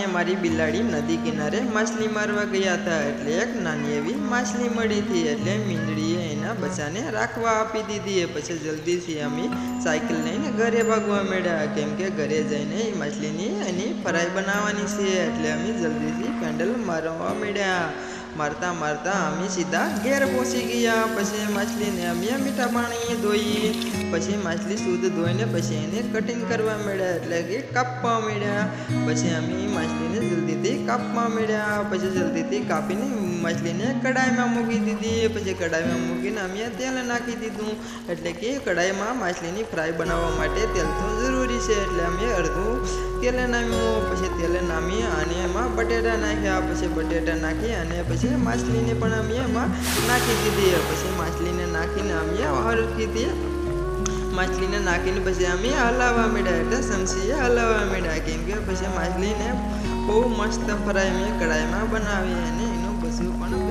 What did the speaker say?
અને મારી બિલાડી નદી કિનારે માછલી મારવા ગયા હતા એટલે એક નાની એવી માછલી મળી હતી એટલે મીંદડીએ એના બચ્ચાને રાખવા આપી દીધી. પછી જલ્દીથી અમે સાયકલ લઈને ઘરે ભાગવા માંડ્યા કેમ કે ઘરે જઈને એ માછલીની એની ફ્રાય બનાવવાની છે એટલે અમે જલ્દીથી પેન્ડલ મારવા માંડ્યા. મારતા મારતા અમે સીધા ઘેર પહોંચી ગયા. પછી માછલીને અમે મીઠા પાણી ધોઈ. પછી માછલી શુદ્ધ ધોઈને પછી એને કટિંગ કરવા માંડ્યા એટલે કે કાપવા માંડ્યા. પછી અમે માછલીને જલ્દીથી કાપવા માંડ્યા. પછી જલ્દીથી કાપીને માછલીને કઢાઈમાં મૂકી દીધી. પછી કઢાઈમાં મૂકીને અમે તેલ નાખી દીધું એટલે કે કઢાઈમાં માછલીની ફ્રાય બનાવવા માટે તેલ તો જરૂરી છે એટલે અમે અડધું તેલ નાખ્યું. પછી તેલ નાખી અને એમાં બટેટા નાખ્યા. પછી બટેટા નાખી અને પછી માછલીને પણ અમે એમાં નાખી દીધી. પછી માછલીને નાખીને અમે હરખીથી માછલીને નાખીને પછી અમે હલાવવા માંડ્યા એટલે ચમચીએ હલાવવા માંડ્યા કેમ કે પછી માછલીને બહુ મસ્ત ફ્રાય મેં કઢાઈમાં બનાવી અને એનું બધું પણ